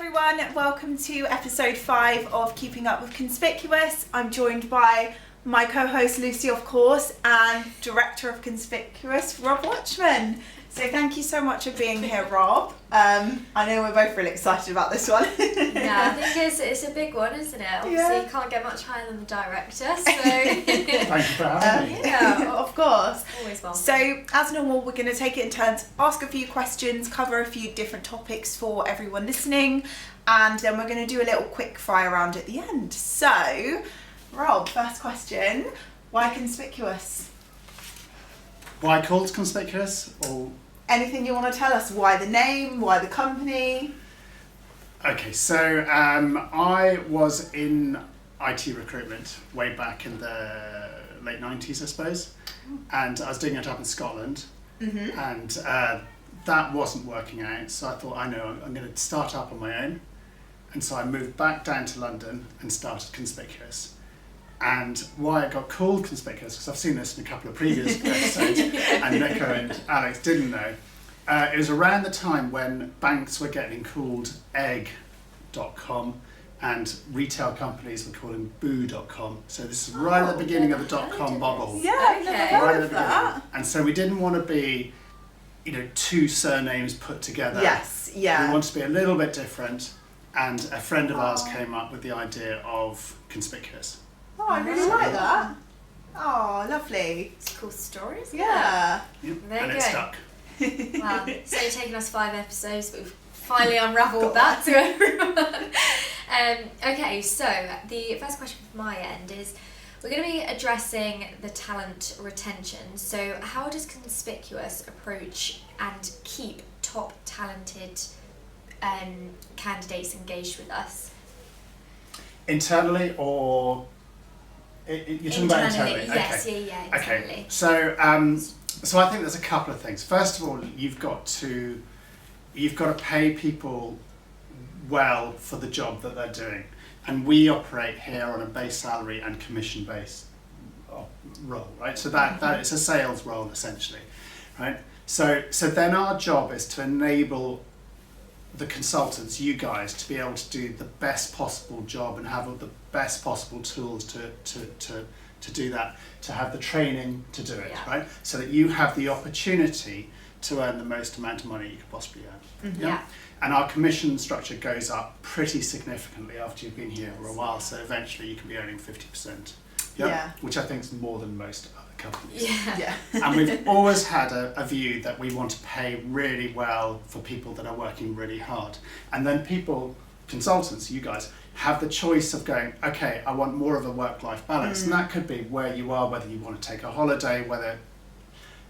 everyone, welcome to episode 5 of Keeping Up with Conspicuous. I'm joined by my co-host Lucy, of course, and Director of Conspicuous, Rob Watchman. So thank you so much for being here, Rob. I know we're both really excited about this one. Yeah, I think it's a big one, isn't it? Obviously, you can't get much higher than the director, so... Thank you for having me. Yeah, of course. Always welcome. So, as normal, we're going to take it in turns, ask a few questions, cover a few different topics for everyone listening, and then we're going to do a little quick fire round at the end. So, Rob, first question, why Conspicuous? Why called Conspicuous? Or Anything you want to tell us? Why the name? Why the company? okay, so I was in IT recruitment way back in the late 90s, I suppose, and I was doing it up in Scotland, and that wasn't working out. So I thought, I'm going to start up on my own, and so I moved back down to London and started Conspicuous. And why it got called Conspicuous, because I've seen this in a couple of previous episodes, and Nico and Alex didn't know. It was around the time when banks were getting called egg.com and retail companies were calling boo.com. So this is right at the beginning of the .com bubble. Yeah, I've never heard Right at of the that. beginning. And so we didn't want to be, two surnames put together. Yes, yeah. We wanted to be a little bit different, and a friend of ours came up with the idea of Conspicuous. Oh, I really like that. Oh, lovely. It's a cool story, isn't Yeah. Yep. There And you it go. stuck. it? Wow, so it's taken us 5 episodes, but we've finally unravelled that to everyone. Okay, so the first question from my end is, we're going to be addressing the talent retention. So how does Conspicuous approach and keep top talented candidates engaged with us? Internally or... You're talking about internally? Yes, okay. yeah, internally. Okay, so I think there's a couple of things. First of all, you've got to pay people well for the job that they're doing, and we operate here on a base salary and commission based role, right? So that it's a sales role essentially, right? So then our job is to enable the consultants, you guys, to be able to do the best possible job and have all the best possible tools to do that, to have the training to do it, right? So that you have the opportunity to earn the most amount of money you could possibly earn. Yeah. And our commission structure goes up pretty significantly after you've been here for a while, so eventually you can be earning 50%. Yeah. Which I think is more than most other companies. Yeah. And we've always had a view that we want to pay really well for people that are working really hard. And then people, consultants, you guys, have the choice of going, okay, I want more of a work-life balance. And that could be where you are, whether you want to take a holiday, whether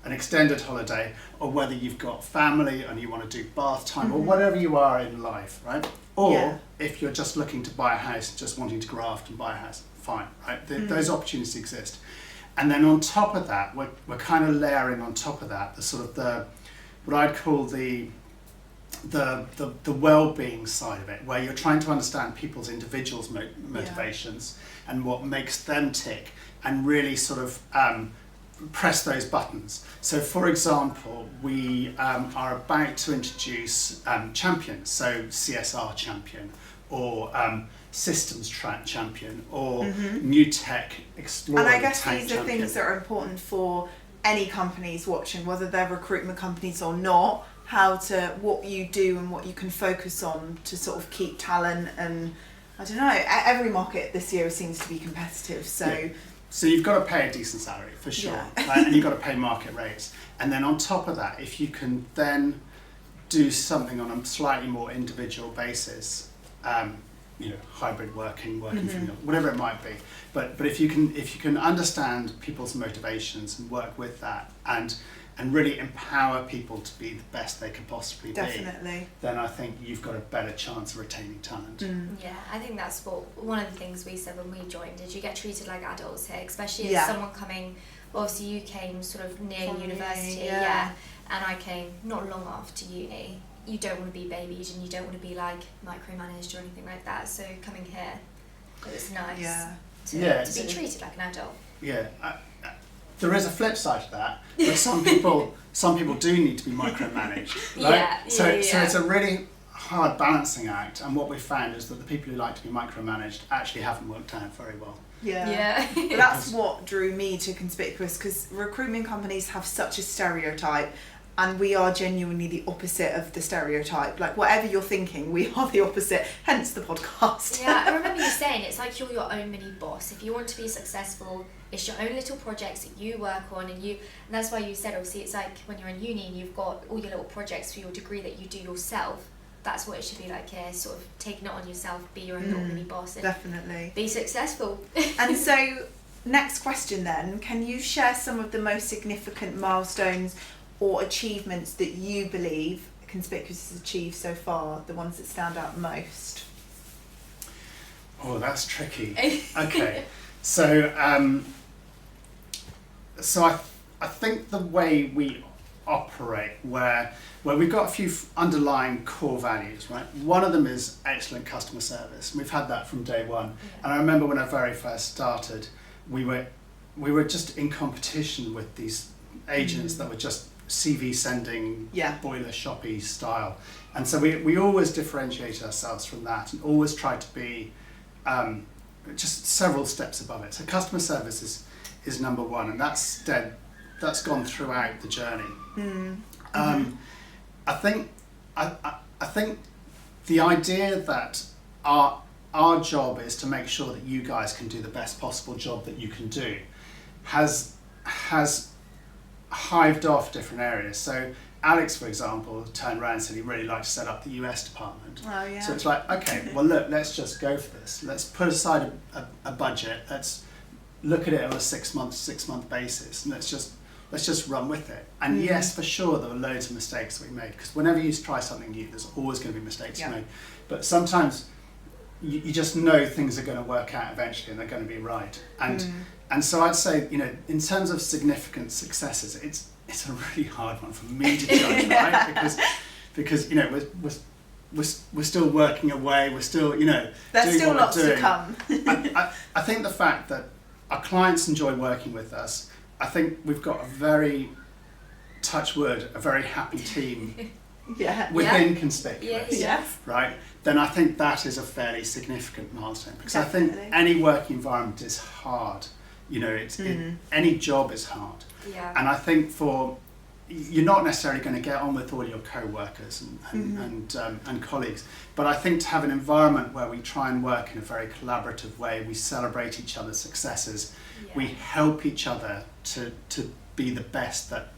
an extended holiday, or whether you've got family and you want to do bath time, or whatever you are in life, right? Or if you're just looking to buy a house, just wanting to graft and buy a house, fine, right? Those opportunities exist. And then on top of that, we're kind of layering on top of that the sort of what I'd call the well-being side of it, where you're trying to understand people's individuals' motivations and what makes them tick, and really sort of press those buttons. So for example, we are about to introduce champions, so CSR champion, or systems champion, or new tech explorer. And I guess tech these are champion. things that are important for any companies watching, whether they're recruitment companies or not, what you do and what you can focus on to sort of keep talent. And I don't know, every market this year seems to be competitive, so... Yeah. So you've got to pay a decent salary, for sure, Yeah. right? And you've got to pay market rates. And then on top of that, if you can then do something on a slightly more individual basis, hybrid working from your, whatever it might be. But if you can understand people's motivations and work with that, and really empower people to be the best they can possibly Definitely. be, then I think you've got a better chance of retaining talent. Yeah, I think that's one of the things we said when we joined, is you get treated like adults here, especially as someone coming, obviously you came sort of near From university, uni, and I came not long after uni. You don't want to be babied and you don't want to be like micromanaged or anything like that, so coming here, it was nice to be treated like an adult. Yeah. There is a flip side to that, but some people do need to be micromanaged, right? So it's a really hard balancing act, and what we've found is that the people who like to be micromanaged actually haven't worked out very well. Yeah. But that's what drew me to Conspicuous, because recruitment companies have such a stereotype, and we are genuinely the opposite of the stereotype. Like, whatever you're thinking, we are the opposite, hence the podcast. Yeah, I remember you saying it's like you're your own mini boss. If you want to be successful, it's your own little projects that you work on, and that's why you said, obviously, it's like when you're in uni and you've got all your little projects for your degree that you do yourself. That's what it should be like here, sort of taking it on yourself, be your own little mini boss, and definitely be successful. And so, next question then, can you share some of the most significant milestones or achievements that you believe Conspicuous has achieved so far, the ones that stand out most? Oh, that's tricky. Okay, so I think the way we operate, where we've got a few underlying core values, right? One of them is excellent customer service. And we've had that from day one. Yeah. And I remember when I very first started, we were just in competition with these agents that were just CV sending, boiler shoppy style. And so we always differentiated ourselves from that and always tried to be just several steps above it. So customer service is number one, and that's gone throughout the journey. I think the idea that our job is to make sure that you guys can do the best possible job that you can do has hived off different areas. So Alex, for example, turned around and said he'd really like to set up the US department. Oh, yeah. So it's like, okay, well look, let's just go for this. Let's put aside a budget. Let's look at it on a six month basis, and let's just run with it. And yes, for sure, there were loads of mistakes that we made, because whenever you try something new, there's always going to be mistakes you made. But sometimes you just know things are going to work out eventually, and they're going to be right. And so I'd say, in terms of significant successes, it's a really hard one for me to judge, right? Because we're still working away. We're still there's doing still what lots we're doing. to come. I think the fact that our clients enjoy working with us, I think we've got a very, touch wood, a very happy team within Conspicuous, right? Then I think that is a fairly significant milestone, because Definitely. I think any working environment is hard. Any job is hard. Yeah. And I think you're not necessarily going to get on with all your co-workers and colleagues, but I think to have an environment where we try and work in a very collaborative way, we celebrate each other's successes, we help each other to be the best that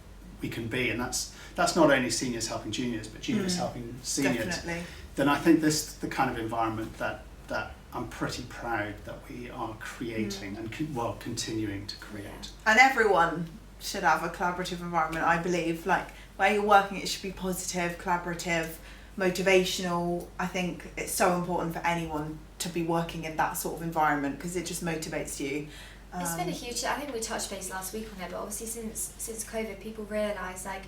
we can be, and that's not only seniors helping juniors, but juniors helping seniors. Definitely. Then I think this is the kind of environment that I'm pretty proud that we are creating and continuing to create. And everyone should have a collaborative environment, I believe. Like, where you're working, it should be positive, collaborative, motivational. I think it's so important for anyone to be working in that sort of environment, because it just motivates you. It's been a huge, I think we touched base last week on it, but obviously since COVID, people realise, like,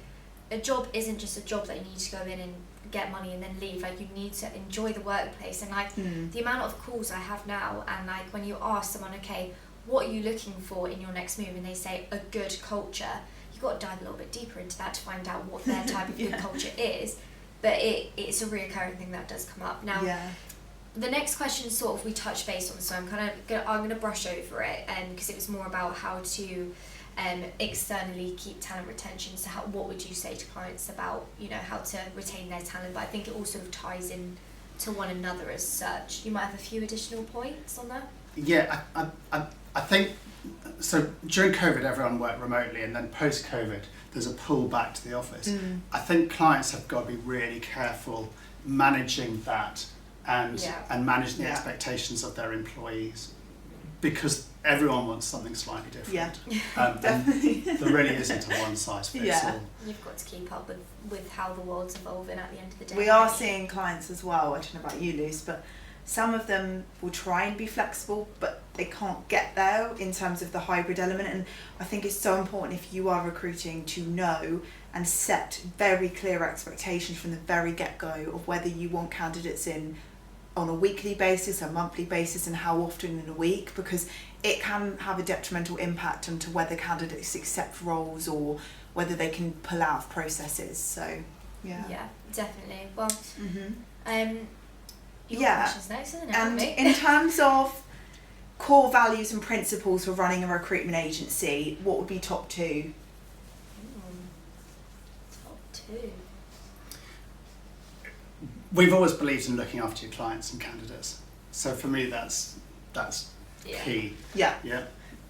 a job isn't just a job that you need to go in and get money and then leave. Like, you need to enjoy the workplace. And like the amount of calls I have now, and like when you ask someone, okay, what are you looking for in your next move, and they say a good culture, you've got to dive a little bit deeper into that to find out what their type of good culture is. But it's a reoccurring thing that does come up. Now, the next question sort of we touched base on, so I'm going to brush over it, because it was more about how to externally keep talent retention. So what would you say to clients about how to retain their talent? But I think it also ties in to one another as such. You might have a few additional points on that. Yeah, I think so. During COVID, everyone worked remotely, and then post-COVID, there's a pull back to the office. I think clients have got to be really careful managing that and managing the expectations of their employees, because everyone wants something slightly different. Definitely. There really isn't a one size fits all. You've got to keep up with how the world's evolving at the end of the day. We are seeing clients as well, I don't know about you, Luce, but some of them will try and be flexible, but they can't get there in terms of the hybrid element. And I think it's so important, if you are recruiting, to know and set very clear expectations from the very get-go of whether you want candidates in on a weekly basis, a monthly basis, and how often in a week, because it can have a detrimental impact onto whether candidates accept roles or whether they can pull out of processes. So Yeah, definitely. Well, your Yeah. question's next, isn't it? And Me? in terms of core values and principles for running a recruitment agency, what would be top 2? Top 2. We've always believed in looking after your clients and candidates. So for me, that's key. Yeah. Yeah.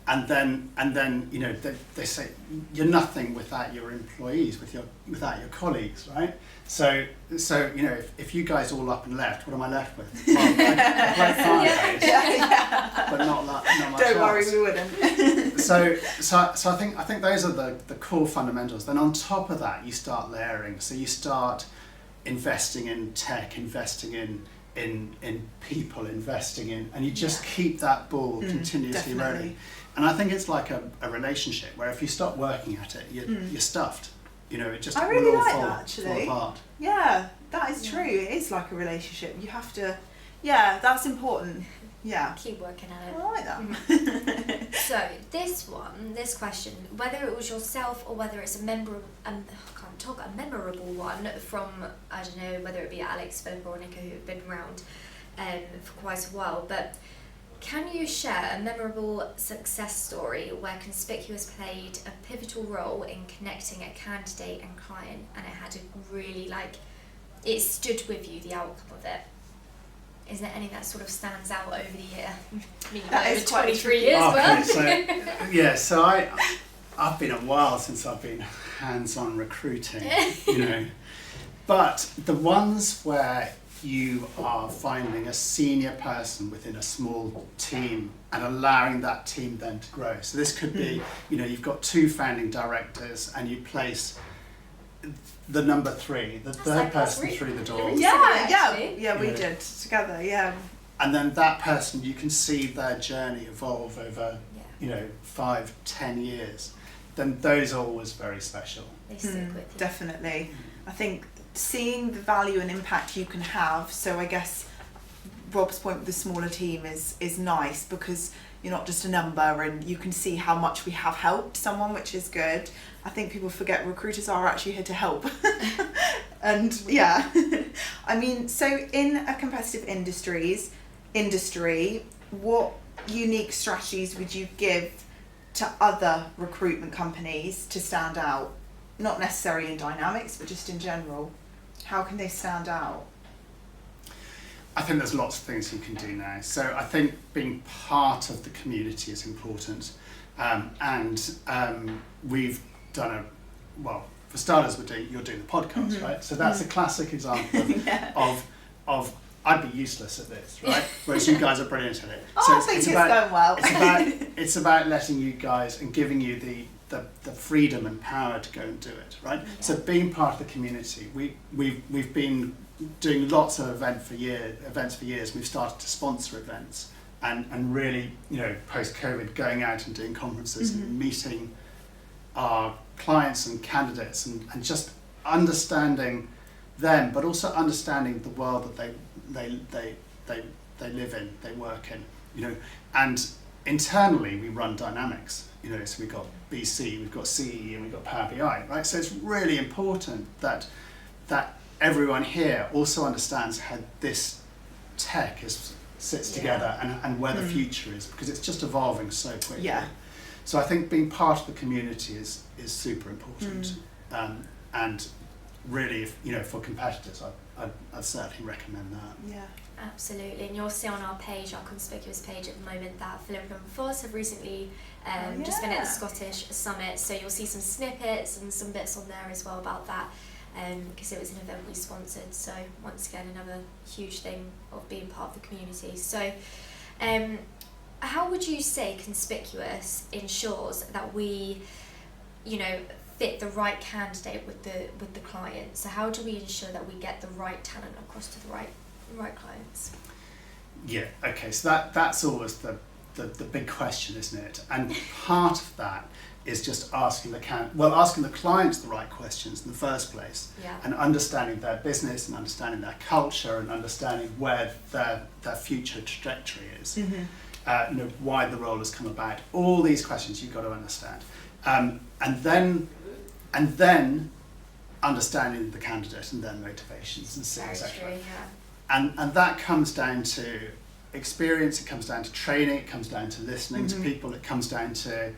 And then you know, they say you're nothing without your employees, without your colleagues, right? So you know, if you guys all up and left, what am I left with? Well, a great client base, but not much Don't worry, else. we wouldn't. So I think those are the core fundamentals. Then on top of that, you start layering. So you start investing in tech, investing in people, investing in, and you just keep that ball continuously definitely. rolling. And I think it's like a relationship where if you stop working at it, you're stuffed. You know, it just I really will all like fall, that, actually. fall apart. Yeah, that is true. It is like a relationship. You have to, that's important. Yeah. Keep working at it. I like that. So this question, whether it was yourself or whether it's a memorable one from, I don't know, whether it be Alex, Philip or Nico, who have been around for quite a while, but can you share a memorable success story where Conspicuous played a pivotal role in connecting a candidate and client, and it had a really, it stood with you, the outcome of it? Is there any that sort of stands out over the year? I mean, That over is quite 23 years, but... So I've been a while since I've been hands-on recruiting, you know. But the ones where you are finding a senior person within a small team and allowing that team then to grow. So this could be, you know, you've got 2 founding directors and you place the number 3, the third person through the door. Yeah, we did together, And then that person, you can see their journey evolve over, you know, 5-10 years. Then those are always very special. They stick with you. Definitely. I think seeing the value and impact you can have, so I guess Rob's point with the smaller team is nice because you're not just a number and you can see how much we have helped someone, which is good. I think people forget recruiters are actually here to help. And I mean, so in a competitive industry, what unique strategies would you give to other recruitment companies to stand out? Not necessarily in dynamics, but just in general. How can they stand out? I think there's lots of things you can do now. So I think being part of the community is important. We've done for starters, you're doing the podcast, right? So that's a classic example of I'd be useless at this, right? Whereas you guys are brilliant at it. I think it's going well. It's about letting you guys and giving you the freedom and power to go and do it, right? Yeah. So being part of the community, we've been doing lots of events for years. We've started to sponsor events and really, you know, post-COVID, going out and doing conferences and meeting our clients and candidates and just understanding them, but also understanding the world that they live in, they work in, you know. And internally we run dynamics, you know, so we've got BC, we've got CE, and we've got Power BI, right? So it's really important that everyone here also understands how this tech sits together and where the future is, because it's just evolving so quickly. Yeah. So I think being part of the community is super important, and really, if, you know, for competitors, I'd certainly recommend that. Yeah. Absolutely, and you'll see on our page, our Conspicuous page at the moment, that Philip and Foss have recently just been at the Scottish Summit, so you'll see some snippets and some bits on there as well about that, because it was an event we sponsored. So once again, another huge thing of being part of the community. So how would you say Conspicuous ensures that we, you know, fit the right candidate with the client? So how do we ensure that we get the right talent across to the right clients? Yeah, okay, so that's always the big question, isn't it? And part of that is just asking the clients the right questions in the first place, and understanding their business and understanding their culture and understanding where their future trajectory is. You know, why the role has come about. All these questions you've got to understand, and then understanding the candidate and their motivations and Very etc. true, yeah. And that comes down to experience, it comes down to training, it comes down to listening to people, it comes down to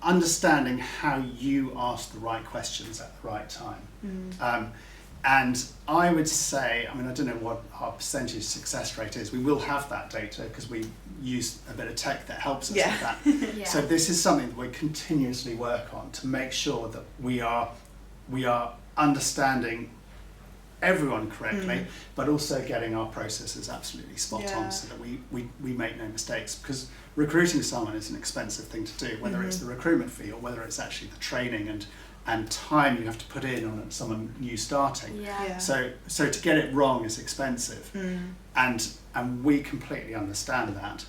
understanding how you ask the right questions at the right time. And I would say, I mean, I don't know what our percentage success rate is. We will have that data because we use a bit of tech that helps us with that. Yeah. So this is something that we continuously work on to make sure that we are understanding everyone correctly, but also getting our processes absolutely spot on so that we make no mistakes, because recruiting someone is an expensive thing to do, whether it's the recruitment fee or whether it's actually the training and time you have to put in on someone new starting. So to get it wrong is expensive, and we completely understand that.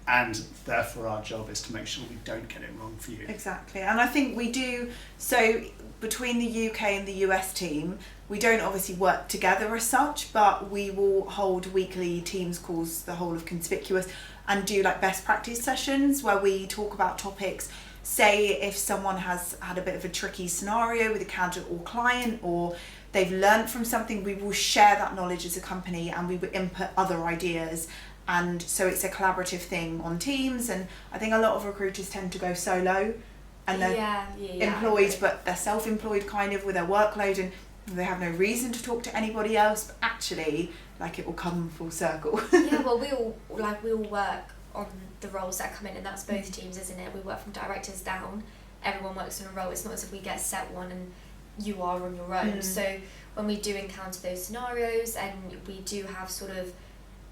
And therefore our job is to make sure we don't get it wrong for you. Exactly. And I think we do, so between the UK and the US team, we don't obviously work together as such, but we will hold weekly Teams calls, the whole of Conspicuous, and do like best practice sessions where we talk about topics. Say if someone has had a bit of a tricky scenario with a candidate or client, or they've learned from something, we will share that knowledge as a company and we will input other ideas. And so it's a collaborative thing on Teams. And I think a lot of recruiters tend to go solo and they're employed, but they're self-employed kind of with their workload, and they have no reason to talk to anybody else, but actually like it will come full circle. Well, we all work on the roles that come in, and that's both teams, isn't it? We work from directors down, everyone works on a role. It's not as if we get set one and you are on your own. So when we do encounter those scenarios and we do have sort of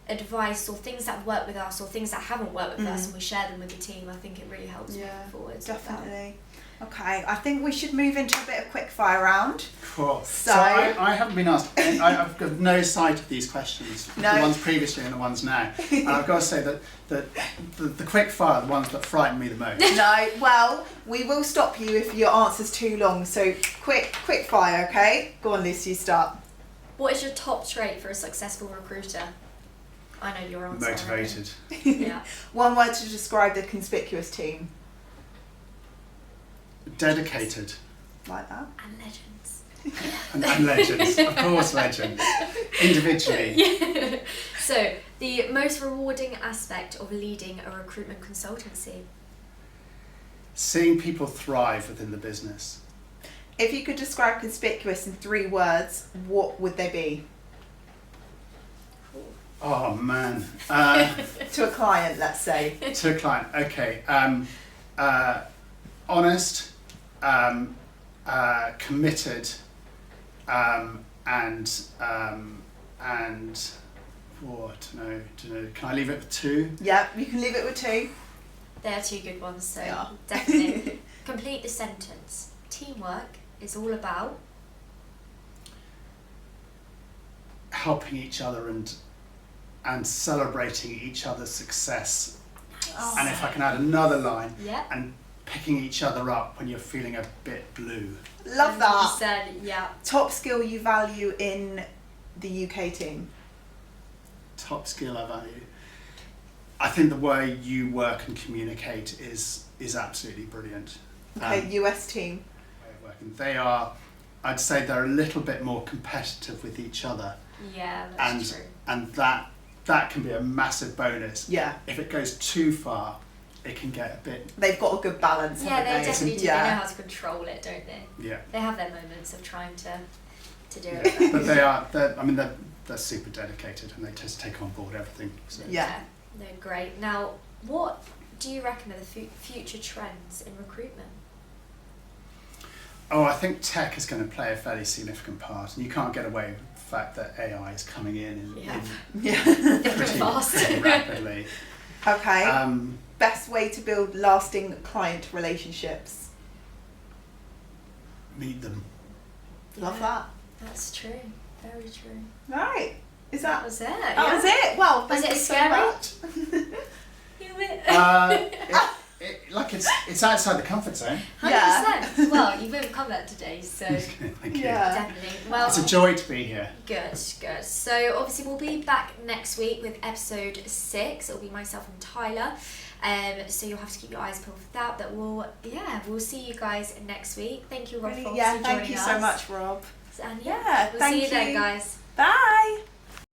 advice or things that work with us or things that haven't worked with us, and we share them with the team, I think it really helps moving forward. Definitely. Okay, I think we should move into a bit of quick fire round. Cool. So I haven't been asked, I've got no sight of these questions, the ones previously and the ones now. And I've got to say that the quick fire are the ones that frighten me the most. No, well, we will stop you if your answer's too long. So quick fire, okay? Go on, Lucy, you start. What is your top trait for a successful recruiter? I know your answer. Motivated. Yeah. One word to describe the Conspicuous team. Dedicated. Like that. And legends. And legends, of course, legends. Individually. Yeah. So, the most rewarding aspect of leading a recruitment consultancy? Seeing people thrive within the business. If you could describe Conspicuous in 3 words, what would they be? Oh man. To a client, let's say. To a client, okay. Honest, committed, and oh, I don't know. Can I leave it with 2? Yeah, you can leave it with 2. They are 2 good ones, so Yeah. definitely. Complete the sentence. Teamwork is all about helping each other and celebrating each other's success. Oh. And if I can add another line, yeah. and picking each other up when you're feeling a bit blue. Love that. 100%, yeah. Top skill you value in the UK team? Top skill I value. I think the way you work and communicate is absolutely brilliant. Okay, US team. Way of working. They are, I'd say they're a little bit more competitive with each other. Yeah, that's true. And that can be a massive bonus. Yeah. If it goes too far, it can get a bit... They've got a good balance, Yeah, haven't they definitely do. Yeah. They know how to control it, don't they? Yeah. They have their moments of trying to do Yeah. it. But they're super dedicated and they just take on board everything. So. Yeah. No, great. Now, what do you reckon are the future trends in recruitment? Oh, I think tech is going to play a fairly significant part, and you can't get away with the fact that AI is coming in pretty rapidly. Okay. Best way to build lasting client relationships? Meet them. Love that. That's true. Very true. Right. That was it. That was it. Well, Was thank it you so scary? much. like it's outside the comfort zone. 100%. Well, you've overcome that today, so Thank you. Yeah. definitely. Well, It's a joy to be here. good. So obviously we'll be back next week with episode 6. It'll be myself and Tyler. So you'll have to keep your eyes peeled for that. But we'll see you guys next week. Thank you, Rob, for Yeah, joining thank you us. so much, Rob. And Yeah, we'll thank see you then, you. guys. Bye.